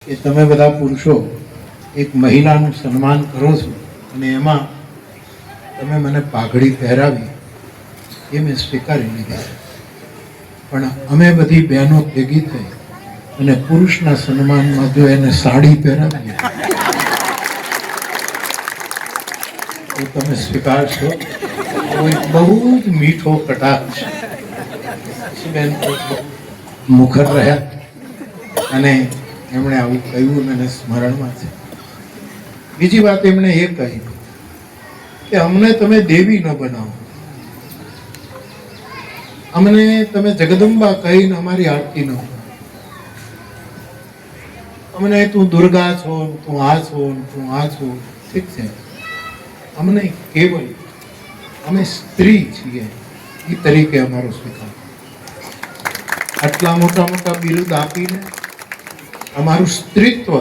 કે તમે બધા પુરુષો એક મહિલાનું સન્માન કરો છો અને એમાં તમે મને પાઘડી પહેરાવી એ મેં સ્વીકારી લીધી છે. પણ અમે બધી બહેનો ભેગી થઈ અને પુરુષના સન્માનમાં જો એને સાડી પહેરાવીએ તો તમે સ્વીકારશો? તો એક બહુ જ મીઠો કટાક્ષ બેન મુખર રહ્યા અને એમણે આવું કહ્યું મને સ્મરણમાં છે. બીજી વાત એમણે એ કહી કે અમને તમે દેવી ન બનાવો, અમને તમે જગદંબા કહીને અમારી આરતી ન કરો, અમને તું દુર્ગા છો, તું આ છો, તું આ છો. ઠીક છે, અમને કેવલ અમે સ્ત્રી છીએ એ તરીકે અમારો સ્વીકાર. આટલા મોટા મોટા બિરુદ આપીને અમારું સ્ત્રીત્વ